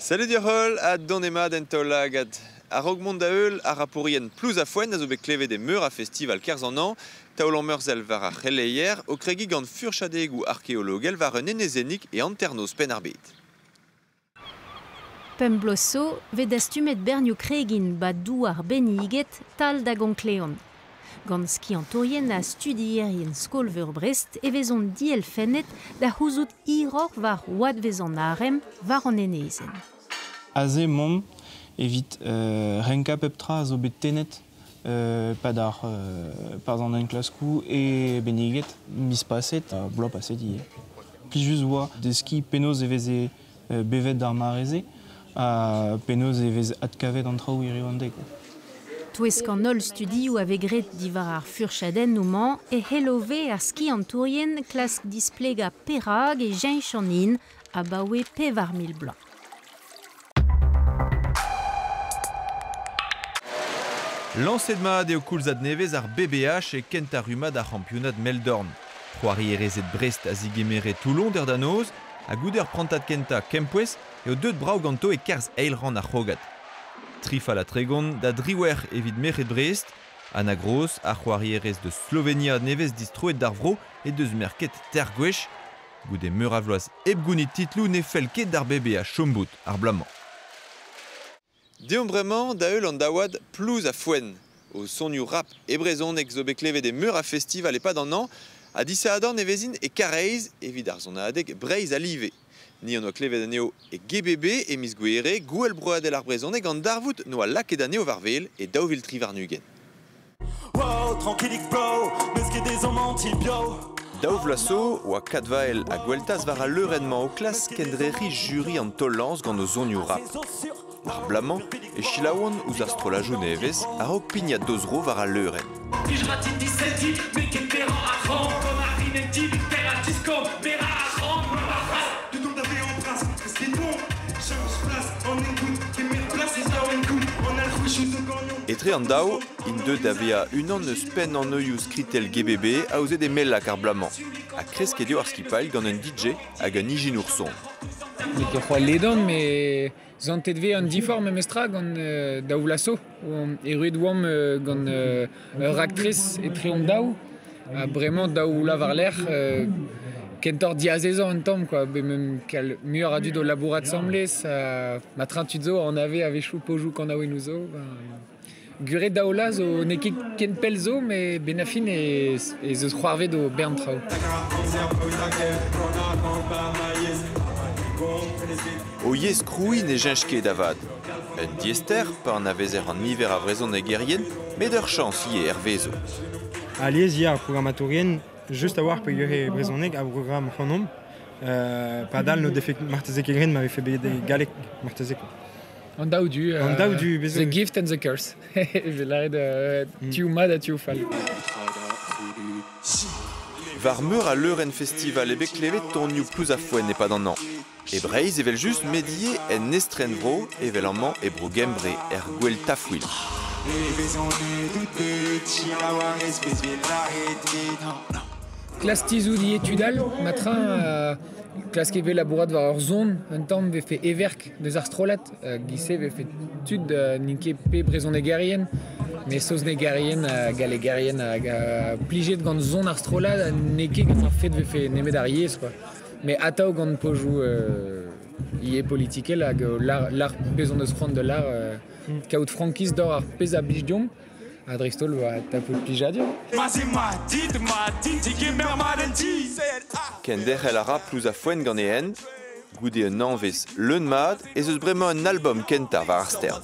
Salut diarol, a donema d'entolagad. A Rogmond da eul, a raporien plus a foen a zo bet klevet e meur a festival kerzh an an, taolan meurzel var a c'heleier, o kregi gant furchadeg ou archéologel var un enezenik e anternoz pen arbet. Pem blosso, vet astumet bernio kregin ba douar beniget tal da gonkleon. Gant skiantorien a studierien skolveur Brest e vezon diel fenet da c'houzout iror var oad vezan arem var an enezen. Aze mom evit renka peptra a zo bet tenet padar par an klaskou e beniget mis paset a blo paset ie. Plijus oa de ski penoz e veze bevet d'ar mareze a penoz e veze adkavet an traoù iriandek. Touez kan ol studioù a vegret divar ar furchaden nouman e helove ar skiantorien klask displega perag e jench an in a baoe pevar mil blanc. Lancet mat eo koulzad nevez ar BBH e kent ar rumad ar championat Meldorn. C'hoari erezet Brest a zigemere Toulon der danoz, a gouder prantat kenta Kempouez eo deud brau ganto e kerzh eilran ar c'hogat. Trifal a tregon da driwer evit meret Brest, an a gros a c'hoari erez de Slovenia nevez distroet d'ar vro e deus merket tergwech, goude meur a vloaz ebgounit titlou ne fel ket d'ar BBH chombout ar blamant. Deom bremañ da eul an daouad plus a foen. O sonioù rap e brezonek zo bet klevet e meur a festival e pad an an, a disaadorn e vezin e kareiz evit ar zon adeg breiz a live. Ni an oa klevet aneo e GBB e mis gwere gouel broadel ar brezonek an darvout no a laket aneo varvel e daouvil tri var nugen. Wow, tranquillik bro, neus ket des hommes anti-bio. Daou vlaso oa kadvael a gweltaz var a leurenman o klas kendreri jury an tollans gant o sonioù rap. Ar blamant e chilaouan ouz ar strolajou nevez a raok pignat dozro var a leuren. Etre an daou, in deud da vea unan eus pen an euioù skritel GBB a ouzet e mellak ar blamant. A kresk eo ar skipail gant un DJ hag un ijin ourson. Nik eo c'hoal ledon, me zantet ve an diform emestra gant daou lasso. E ruet oam gant ur aktrez etre an daou. A bremañ daou la var l'er, kentor diazezan un tamm, quoi. Be mem kal muioc'h a dud o labourat samlez, ma trentud zo an ave chou pojou kan aouen ouzo. Guret daou la zo ne ket ken pel zo, me benafin e zo c'hoarvet o bern trao. O yez krouin e jench ket avad. Un diester, pa an avezer an niver a vrezon e gerien, met ur chans ie hervezo. Aliez ya programmatorien, just a war pe gure brezonek a program c'hanom, padal no defek martezek e gren m'ave fe bet galek martezek. An daou du, The Gift and the Curse. Ve lare tiu mad a tiu fal. Var meur a leuren festival e bet klevet tonioù plus a foen e pad an an. E breiz evel just medié en estren vro evel an man e bro gembre er gwell tafouil. Klas tizou di etudal, matran klask eve labourat var ur zon, un tamm ve fe everk deus ar strolat, gise ve fe tud ninke pe brezon e garien, me soz ne garien gal e garien plijet gant zon ar strolat, neke gant ar fet ve fe nemet ar yez, quoi. Me ataou gant pojou ie politikel hag l'ar bezon eus c'hoant de l'ar kaout frankiz d'or ar pez a blijdiom, a dristol va tapout plijadio. Ken derc'hel a ra plus a foen gant e hen, goude un anvez leun mad, ez eus bremañ un album kenta war ar stern.